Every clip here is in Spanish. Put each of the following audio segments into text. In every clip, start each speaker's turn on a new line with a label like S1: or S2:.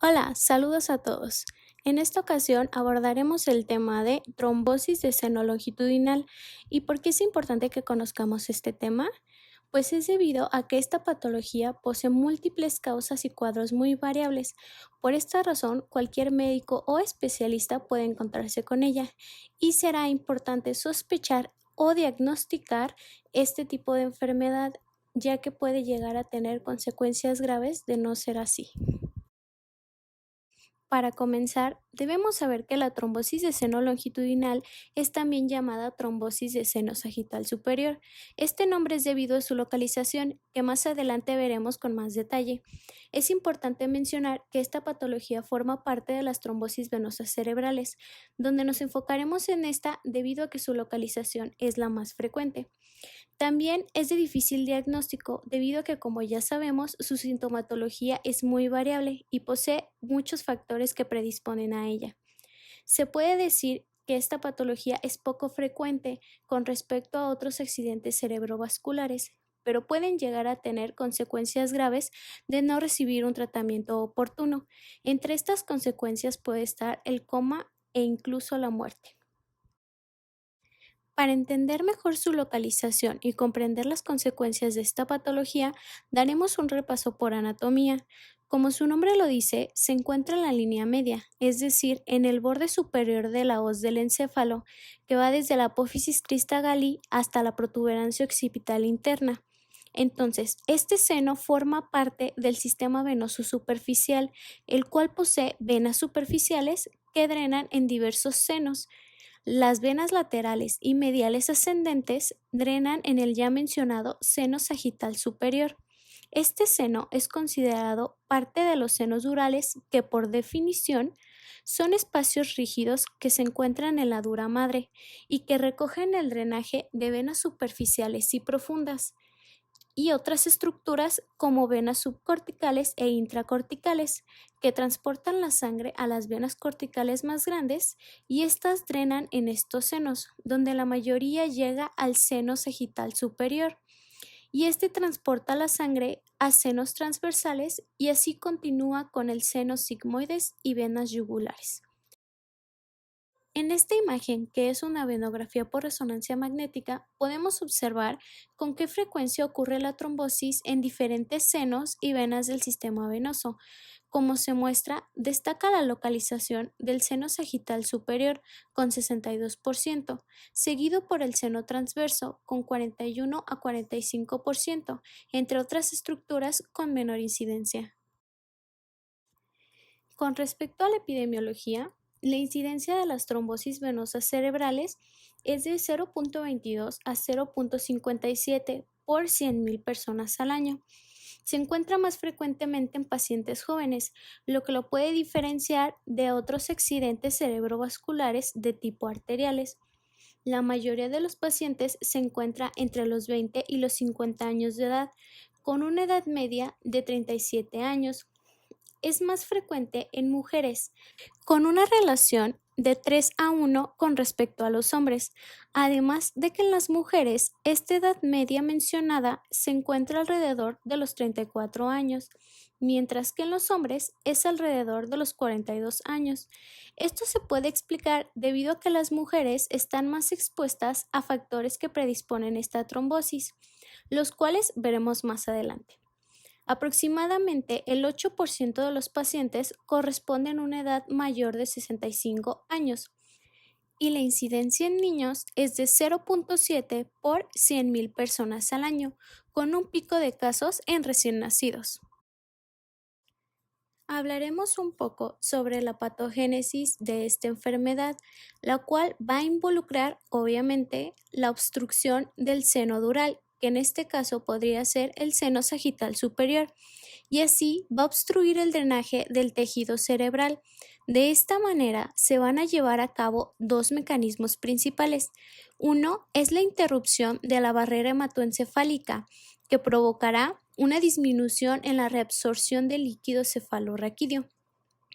S1: Hola, saludos a todos. En esta ocasión abordaremos el tema de trombosis de seno longitudinal. ¿Y por qué es importante que conozcamos este tema? Pues es debido a que esta patología posee múltiples causas y cuadros muy variables. Por esta razón, cualquier médico o especialista puede encontrarse con ella y será importante sospechar o diagnosticar este tipo de enfermedad, ya que puede llegar a tener consecuencias graves de no ser así. Para comenzar, debemos saber que la trombosis de seno longitudinal es también llamada trombosis de seno sagital superior. Este nombre es debido a su localización, que más adelante veremos con más detalle. Es importante mencionar que esta patología forma parte de las trombosis venosas cerebrales, donde nos enfocaremos en esta debido a que su localización es la más frecuente. También es de difícil diagnóstico debido a que, como ya sabemos, su sintomatología es muy variable y posee muchos factores que predisponen a ella. Se puede decir que esta patología es poco frecuente con respecto a otros accidentes cerebrovasculares, pero pueden llegar a tener consecuencias graves de no recibir un tratamiento oportuno. Entre estas consecuencias puede estar el coma e incluso la muerte. Para entender mejor su localización y comprender las consecuencias de esta patología, daremos un repaso por anatomía. Como su nombre lo dice, se encuentra en la línea media, es decir, en el borde superior de la hoz del encéfalo, que va desde la apófisis crista galli hasta la protuberancia occipital interna. Entonces, este seno forma parte del sistema venoso superficial, el cual posee venas superficiales que drenan en diversos senos. Las venas laterales y mediales ascendentes drenan en el ya mencionado seno sagital superior. Este seno es considerado parte de los senos durales que, por definición, son espacios rígidos que se encuentran en la dura madre y que recogen el drenaje de venas superficiales y profundas y otras estructuras como venas subcorticales e intracorticales, que transportan la sangre a las venas corticales más grandes y estas drenan en estos senos, donde la mayoría llega al seno sagital superior, y este transporta la sangre a senos transversales y así continúa con el seno sigmoides y venas yugulares. En esta imagen, que es una venografía por resonancia magnética, podemos observar con qué frecuencia ocurre la trombosis en diferentes senos y venas del sistema venoso. Como se muestra, destaca la localización del seno sagital superior con 62%, seguido por el seno transverso con 41 a 45%, entre otras estructuras con menor incidencia. Con respecto a la epidemiología, la incidencia de las trombosis venosas cerebrales es de 0.22 a 0.57 por 100.000 personas al año. Se encuentra más frecuentemente en pacientes jóvenes, lo que lo puede diferenciar de otros accidentes cerebrovasculares de tipo arteriales. La mayoría de los pacientes se encuentra entre los 20 y los 50 años de edad, con una edad media de 37 años. Es más frecuente en mujeres, con una relación de 3 a 1 con respecto a los hombres, además de que en las mujeres esta edad media mencionada se encuentra alrededor de los 34 años, mientras que en los hombres es alrededor de los 42 años. Esto se puede explicar debido a que las mujeres están más expuestas a factores que predisponen esta trombosis, los cuales veremos más adelante. Aproximadamente el 8% de los pacientes corresponden a una edad mayor de 65 años y la incidencia en niños es de 0.7 por 100.000 personas al año, con un pico de casos en recién nacidos. Hablaremos un poco sobre la patogénesis de esta enfermedad, la cual va a involucrar, obviamente, la obstrucción del seno dural, que en este caso podría ser el seno sagital superior, y así va a obstruir el drenaje del tejido cerebral. De esta manera se van a llevar a cabo dos mecanismos principales. Uno es la interrupción de la barrera hematoencefálica, que provocará una disminución en la reabsorción del líquido cefalorraquídeo,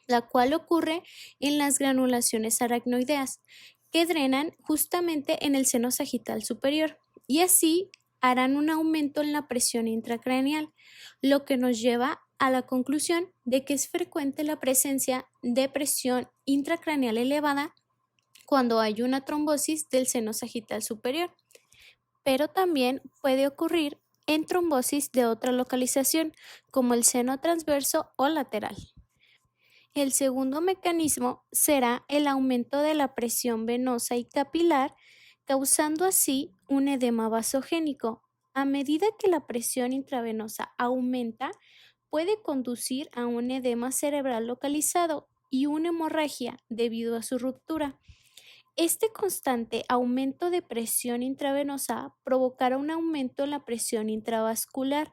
S1: la cual ocurre en las granulaciones aracnoideas, que drenan justamente en el seno sagital superior, y así harán un aumento en la presión intracraneal, lo que nos lleva a la conclusión de que es frecuente la presencia de presión intracraneal elevada cuando hay una trombosis del seno sagital superior, pero también puede ocurrir en trombosis de otra localización, como el seno transverso o lateral. El segundo mecanismo será el aumento de la presión venosa y capilar, causando así un edema vasogénico. A medida que la presión intravenosa aumenta, puede conducir a un edema cerebral localizado y una hemorragia debido a su ruptura. Este constante aumento de presión intravenosa provocará un aumento en la presión intravascular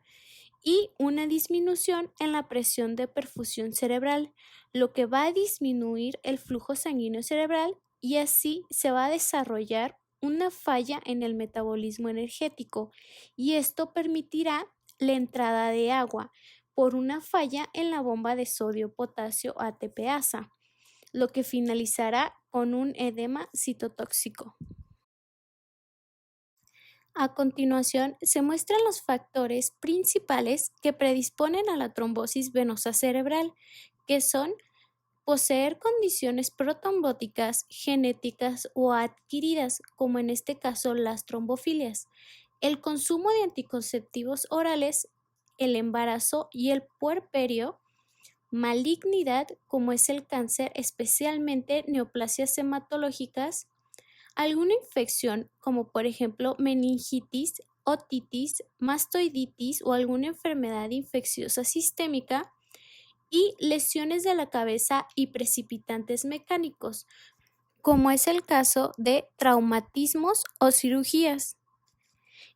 S1: y una disminución en la presión de perfusión cerebral, lo que va a disminuir el flujo sanguíneo cerebral y así se va a desarrollar una falla en el metabolismo energético y esto permitirá la entrada de agua por una falla en la bomba de sodio-potasio ATPasa, lo que finalizará con un edema citotóxico. A continuación, se muestran los factores principales que predisponen a la trombosis venosa cerebral, que son poseer condiciones protrombóticas genéticas o adquiridas, como en este caso las trombofilias, el consumo de anticonceptivos orales, el embarazo y el puerperio, malignidad, como es el cáncer, especialmente neoplasias hematológicas, alguna infección, como por ejemplo meningitis, otitis, mastoiditis o alguna enfermedad infecciosa sistémica, y lesiones de la cabeza y precipitantes mecánicos, como es el caso de traumatismos o cirugías.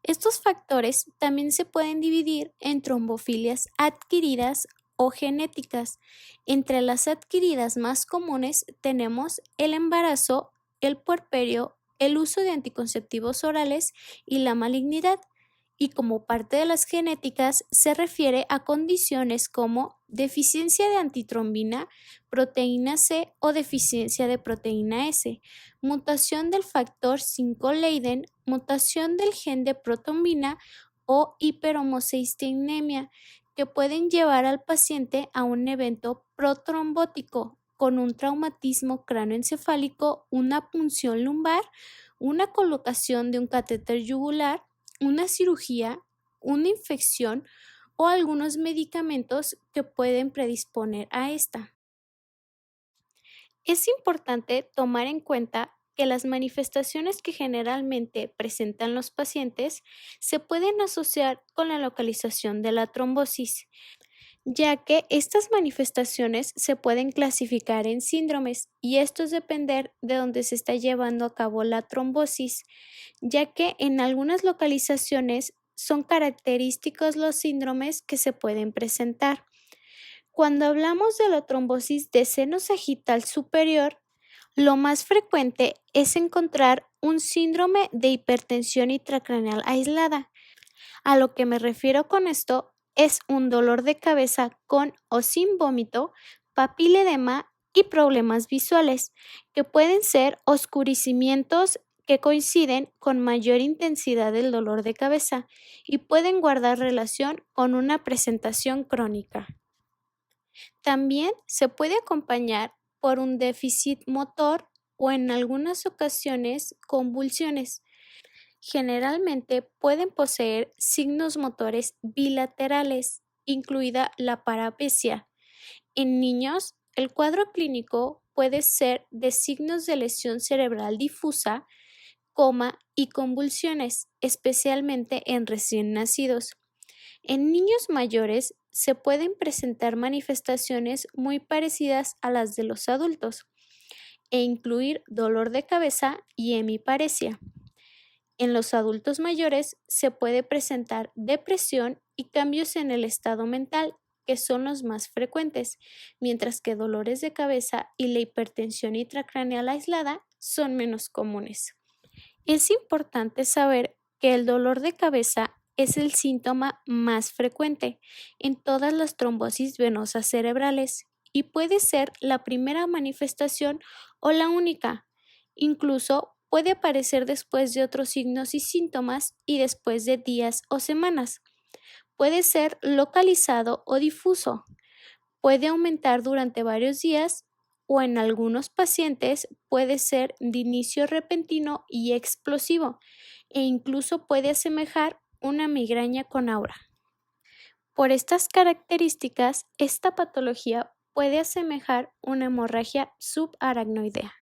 S1: Estos factores también se pueden dividir en trombofilias adquiridas o genéticas. Entre las adquiridas más comunes tenemos el embarazo, el puerperio, el uso de anticonceptivos orales y la malignidad. Y como parte de las genéticas se refiere a condiciones como deficiencia de antitrombina, proteína C o deficiencia de proteína S, mutación del factor 5 Leiden, mutación del gen de protrombina o hiperhomocisteinemia, que pueden llevar al paciente a un evento protrombótico con un traumatismo cráneoencefálico, una punción lumbar, una colocación de un catéter yugular, una cirugía, una infección o algunos medicamentos que pueden predisponer a esta. Es importante tomar en cuenta que las manifestaciones que generalmente presentan los pacientes se pueden asociar con la localización de la trombosis, ya que estas manifestaciones se pueden clasificar en síndromes y esto es depender de dónde se está llevando a cabo la trombosis, ya que en algunas localizaciones son característicos los síndromes que se pueden presentar. Cuando hablamos de la trombosis de seno sagital superior, lo más frecuente es encontrar un síndrome de hipertensión intracraneal aislada. A lo que me refiero con esto es un dolor de cabeza con o sin vómito, papiledema y problemas visuales, que pueden ser oscurecimientos que coinciden con mayor intensidad del dolor de cabeza y pueden guardar relación con una presentación crónica. También se puede acompañar por un déficit motor o en algunas ocasiones convulsiones. Generalmente pueden poseer signos motores bilaterales, incluida la parapesia. En niños, el cuadro clínico puede ser de signos de lesión cerebral difusa, coma y convulsiones, especialmente en recién nacidos. En niños mayores se pueden presentar manifestaciones muy parecidas a las de los adultos e incluir dolor de cabeza y hemiparesia. En los adultos mayores se puede presentar depresión y cambios en el estado mental, que son los más frecuentes, mientras que dolores de cabeza y la hipertensión intracraneal aislada son menos comunes. Es importante saber que el dolor de cabeza es el síntoma más frecuente en todas las trombosis venosas cerebrales y puede ser la primera manifestación o la única. Incluso puede aparecer después de otros signos y síntomas y después de días o semanas. puede ser localizado o difuso. Puede aumentar durante varios días o en algunos pacientes puede ser de inicio repentino y explosivo e incluso puede asemejar una migraña con aura. Por estas características, esta patología puede asemejar una hemorragia subaracnoidea.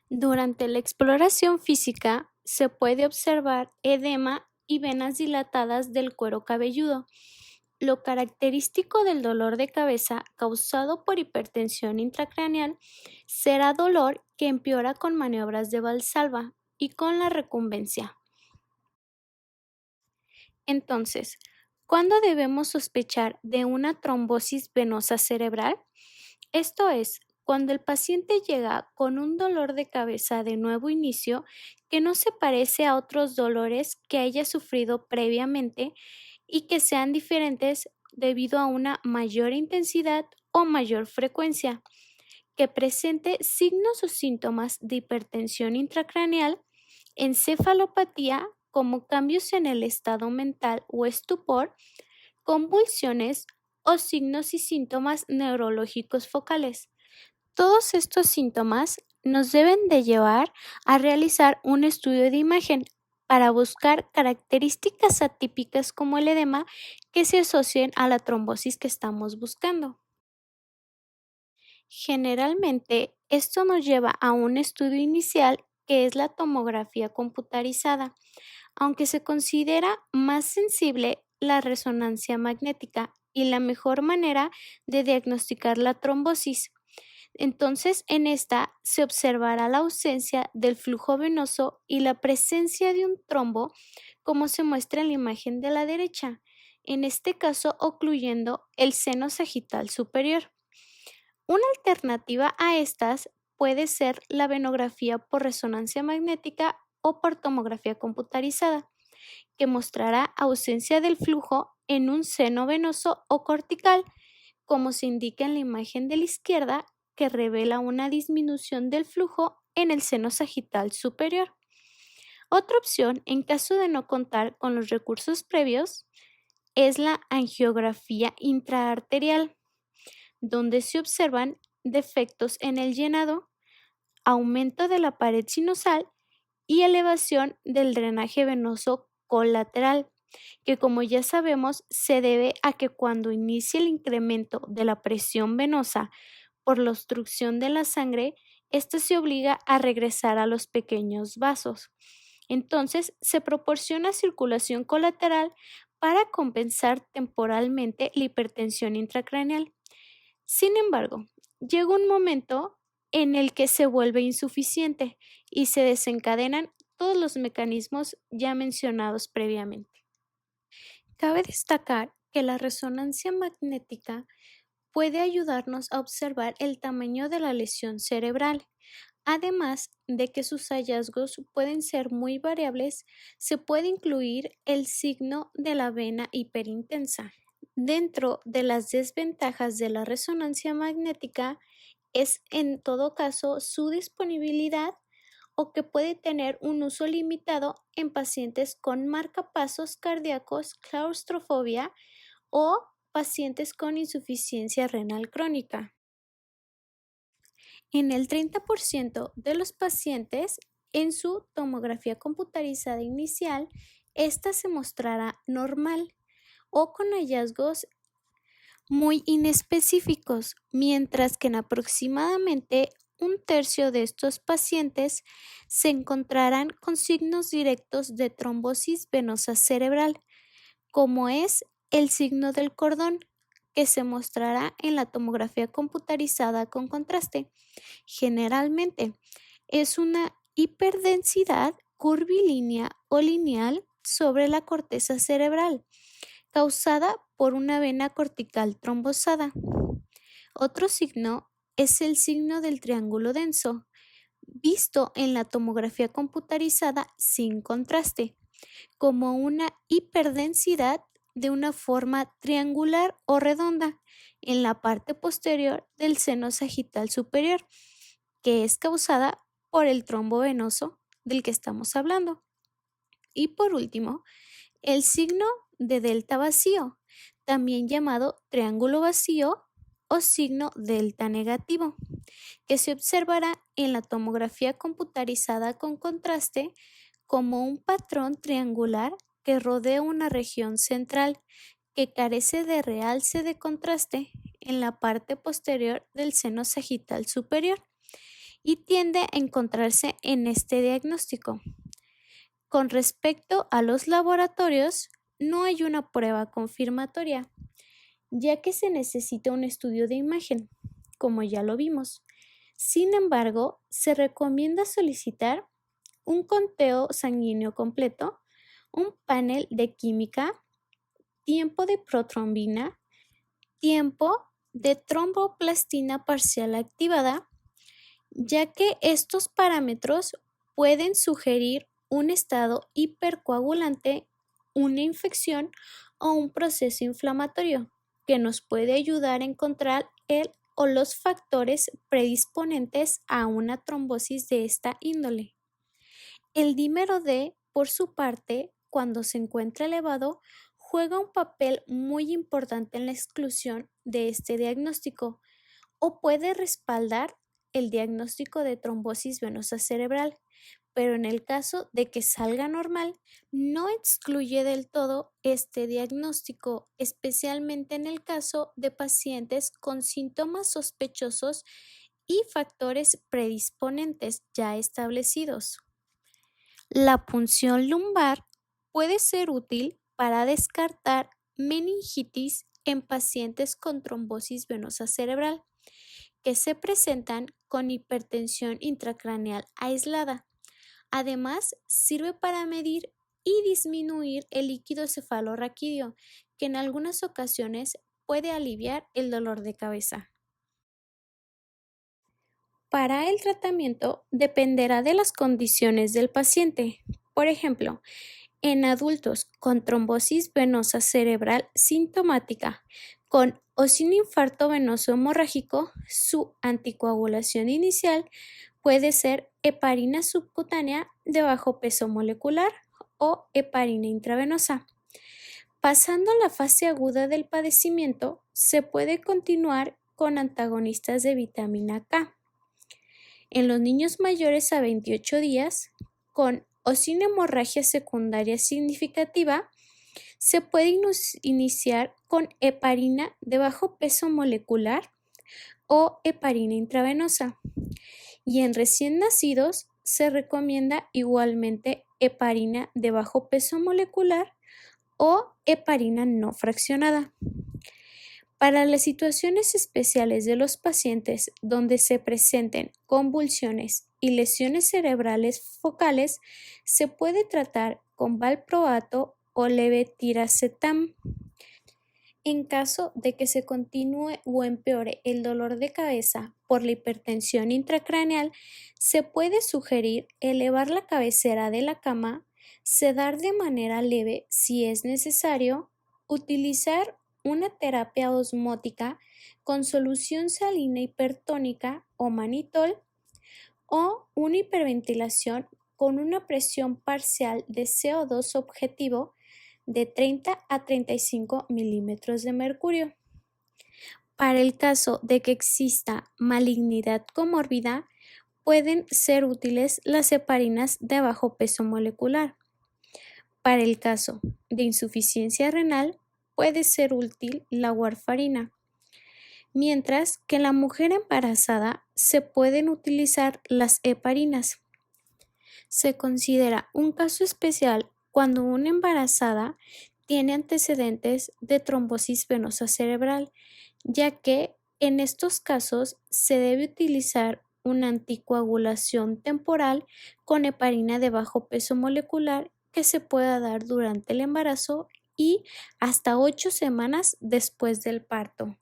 S1: Durante la exploración física se puede observar edema y venas dilatadas del cuero cabelludo. Lo característico del dolor de cabeza causado por hipertensión intracraneal será dolor que empeora con maniobras de Valsalva y con la recumbencia. Entonces, ¿cuándo debemos sospechar de una trombosis venosa cerebral? Esto es, cuando el paciente llega con un dolor de cabeza de nuevo inicio que no se parece a otros dolores que haya sufrido previamente y que sean diferentes debido a una mayor intensidad o mayor frecuencia, que presente signos o síntomas de hipertensión intracraneal, encefalopatía como cambios en el estado mental o estupor, convulsiones o signos y síntomas neurológicos focales. Todos estos síntomas nos deben de llevar a realizar un estudio de imagen para buscar características atípicas como el edema que se asocien a la trombosis que estamos buscando. Generalmente, esto nos lleva a un estudio inicial que es la tomografía computarizada, aunque se considera más sensible la resonancia magnética y la mejor manera de diagnosticar la trombosis. Entonces, en esta se observará la ausencia del flujo venoso y la presencia de un trombo, como se muestra en la imagen de la derecha, en este caso ocluyendo el seno sagital superior. Una alternativa a estas puede ser la venografía por resonancia magnética o por tomografía computarizada, que mostrará ausencia del flujo en un seno venoso o cortical, como se indica en la imagen de la izquierda, que revela una disminución del flujo en el seno sagital superior. Otra opción, en caso de no contar con los recursos previos, es la angiografía intraarterial, donde se observan defectos en el llenado, aumento de la pared sinusal y elevación del drenaje venoso colateral, que como ya sabemos se debe a que cuando inicia el incremento de la presión venosa por la obstrucción de la sangre, ésta se obliga a regresar a los pequeños vasos. Entonces se proporciona circulación colateral para compensar temporalmente la hipertensión intracraneal. Sin embargo, llega un momento en el que se vuelve insuficiente y se desencadenan todos los mecanismos ya mencionados previamente. Cabe destacar que la resonancia magnética puede ayudarnos a observar el tamaño de la lesión cerebral. Además de que sus hallazgos pueden ser muy variables, se puede incluir el signo de la vena hiperintensa. Dentro de las desventajas de la resonancia magnética es en todo caso su disponibilidad o que puede tener un uso limitado en pacientes con marcapasos cardíacos, claustrofobia o pacientes con insuficiencia renal crónica. En el 30% de los pacientes, en su tomografía computarizada inicial, esta se mostrará normal o con hallazgos muy inespecíficos, mientras que en aproximadamente un tercio de estos pacientes se encontrarán con signos directos de trombosis venosa cerebral, como es el signo del cordón, que se mostrará en la tomografía computarizada con contraste. Generalmente es una hiperdensidad curvilínea o lineal sobre la corteza cerebral, causada por una vena cortical trombosada. Otro signo es el signo del triángulo denso, visto en la tomografía computarizada sin contraste, como una hiperdensidad de una forma triangular o redonda en la parte posterior del seno sagital superior, que es causada por el trombo venoso del que estamos hablando. Y por último, el signo de delta vacío, también llamado triángulo vacío o signo delta negativo, que se observará en la tomografía computarizada con contraste como un patrón triangular que rodea una región central que carece de realce de contraste en la parte posterior del seno sagital superior y tiende a encontrarse en este diagnóstico. Con respecto a los laboratorios, no hay una prueba confirmatoria, ya que se necesita un estudio de imagen, como ya lo vimos. Sin embargo, se recomienda solicitar un conteo sanguíneo completo, un panel de química, tiempo de protrombina, tiempo de tromboplastina parcial activada, ya que estos parámetros pueden sugerir un estado hipercoagulante, una infección o un proceso inflamatorio que nos puede ayudar a encontrar el o los factores predisponentes a una trombosis de esta índole. El dímero D, por su parte, cuando se encuentra elevado, juega un papel muy importante en la exclusión de este diagnóstico o puede respaldar el diagnóstico de trombosis venosa cerebral, pero en el caso de que salga normal, no excluye del todo este diagnóstico, especialmente en el caso de pacientes con síntomas sospechosos y factores predisponentes ya establecidos. La punción lumbar puede ser útil para descartar meningitis en pacientes con trombosis venosa cerebral que se presentan con hipertensión intracraneal aislada. Además, sirve para medir y disminuir el líquido cefalorraquídeo, que en algunas ocasiones puede aliviar el dolor de cabeza. Para el tratamiento dependerá de las condiciones del paciente. Por ejemplo, en adultos con trombosis venosa cerebral sintomática, con o sin infarto venoso hemorrágico, su anticoagulación inicial puede ser heparina subcutánea de bajo peso molecular o heparina intravenosa. Pasando a la fase aguda del padecimiento, se puede continuar con antagonistas de vitamina K. En los niños mayores a 28 días, con o sin hemorragia secundaria significativa, se puede iniciar con heparina de bajo peso molecular o heparina intravenosa. Y en recién nacidos se recomienda igualmente heparina de bajo peso molecular o heparina no fraccionada. Para las situaciones especiales de los pacientes donde se presenten convulsiones y lesiones cerebrales focales, se puede tratar con valproato o levetiracetam. En caso de que se continúe o empeore el dolor de cabeza por la hipertensión intracraneal, se puede sugerir elevar la cabecera de la cama, sedar de manera leve si es necesario, utilizar una terapia osmótica con solución salina hipertónica o manitol o una hiperventilación con una presión parcial de CO2 objetivo de 30 a 35 milímetros de mercurio. Para el caso de que exista malignidad comórbida, pueden ser útiles las heparinas de bajo peso molecular. Para el caso de insuficiencia renal, puede ser útil la warfarina, mientras que en la mujer embarazada se pueden utilizar las heparinas. Se considera un caso especial cuando una embarazada tiene antecedentes de trombosis venosa cerebral, ya que en estos casos se debe utilizar una anticoagulación temporal con heparina de bajo peso molecular que se pueda dar durante el embarazo y hasta 8 semanas después del parto.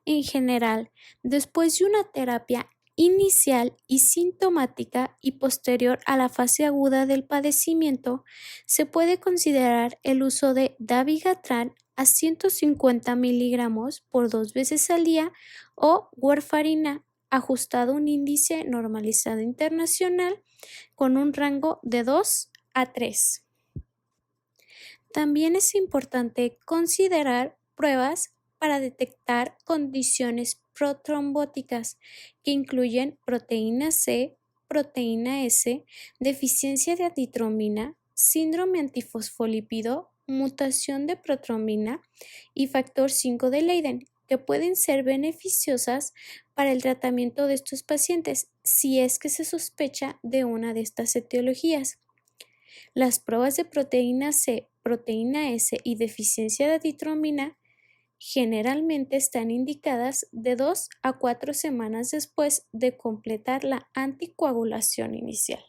S1: En general, después de una terapia inicial y sintomática y posterior a la fase aguda del padecimiento, se puede considerar el uso de dabigatran a 150 miligramos por 2 veces al día o warfarina ajustado a un índice normalizado internacional con un rango de 2 a 3. También es importante considerar pruebas para detectar condiciones protrombóticas que incluyen proteína C, proteína S, deficiencia de antitrombina, síndrome antifosfolípido, mutación de protrombina y factor 5 de Leiden, que pueden ser beneficiosas para el tratamiento de estos pacientes si es que se sospecha de una de estas etiologías. Las pruebas de proteína C, proteína S y deficiencia de antitrombina generalmente están indicadas de 2 a 4 semanas después de completar la anticoagulación inicial.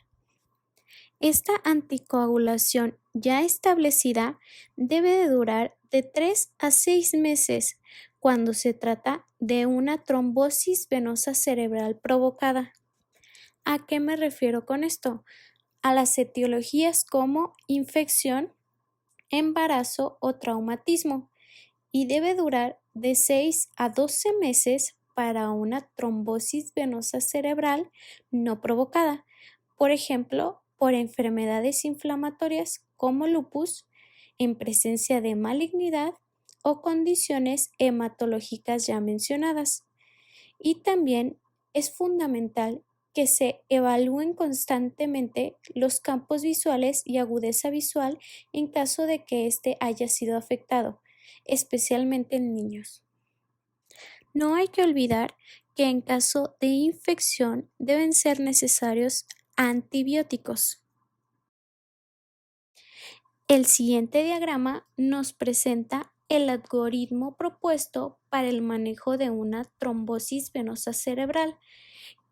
S1: Esta anticoagulación ya establecida debe de durar de 3 a 6 meses cuando se trata de una trombosis venosa cerebral provocada. ¿A qué me refiero con esto? A las etiologías como infección, embarazo o traumatismo, y debe durar de 6 a 12 meses para una trombosis venosa cerebral no provocada, por ejemplo, por enfermedades inflamatorias como lupus, en presencia de malignidad o condiciones hematológicas ya mencionadas. Y también es fundamental que se evalúen constantemente los campos visuales y agudeza visual en caso de que éste haya sido afectado, especialmente en niños. No hay que olvidar que en caso de infección deben ser necesarios antibióticos. El siguiente diagrama nos presenta el algoritmo propuesto para el manejo de una trombosis venosa cerebral,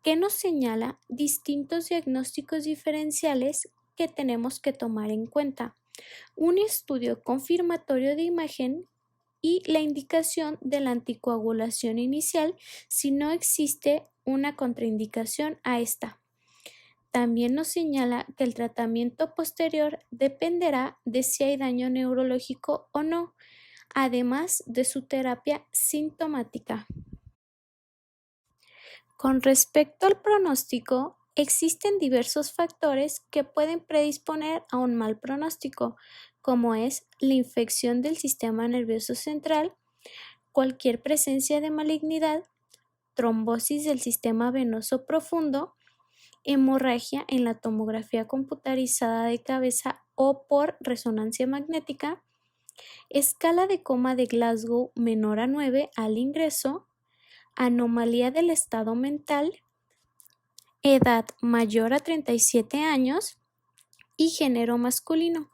S1: que nos señala distintos diagnósticos diferenciales que tenemos que tomar en cuenta. Un estudio confirmatorio de imagen y la indicación de la anticoagulación inicial si no existe una contraindicación a esta. También nos señala que el tratamiento posterior dependerá de si hay daño neurológico o no, además de su terapia sintomática. Con respecto al pronóstico, existen diversos factores que pueden predisponer a un mal pronóstico, como es la infección del sistema nervioso central, cualquier presencia de malignidad, trombosis del sistema venoso profundo, hemorragia en la tomografía computarizada de cabeza o por resonancia magnética, escala de coma de Glasgow menor a 9 al ingreso, anomalía del estado mental, edad mayor a 37 años y género masculino.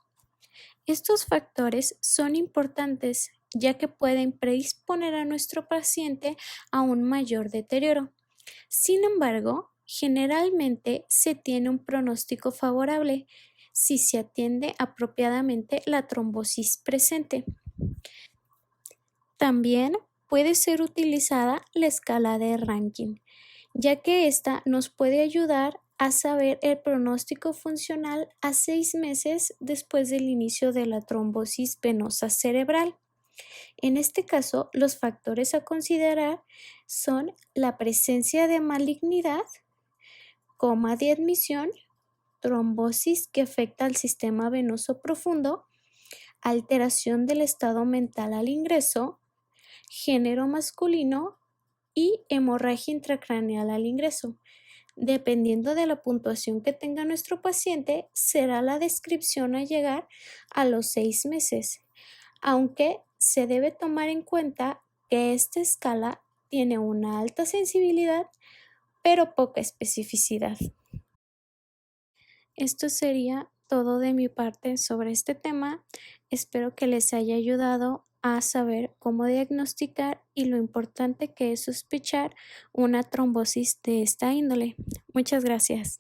S1: Estos factores son importantes ya que pueden predisponer a nuestro paciente a un mayor deterioro. Sin embargo, generalmente se tiene un pronóstico favorable si se atiende apropiadamente la trombosis presente. También puede ser utilizada la escala de Rankin, ya que esta nos puede ayudar a saber el pronóstico funcional a 6 meses después del inicio de la trombosis venosa cerebral. En este caso, los factores a considerar son la presencia de malignidad, coma de admisión, trombosis que afecta al sistema venoso profundo, alteración del estado mental al ingreso, género masculino y hemorragia intracraneal al ingreso. Dependiendo de la puntuación que tenga nuestro paciente, será la descripción a llegar a los 6 meses, aunque se debe tomar en cuenta que esta escala tiene una alta sensibilidad, pero poca especificidad. Esto sería todo de mi parte sobre este tema. Espero que les haya ayudado a saber cómo diagnosticar y lo importante que es sospechar una trombosis de esta índole. Muchas gracias.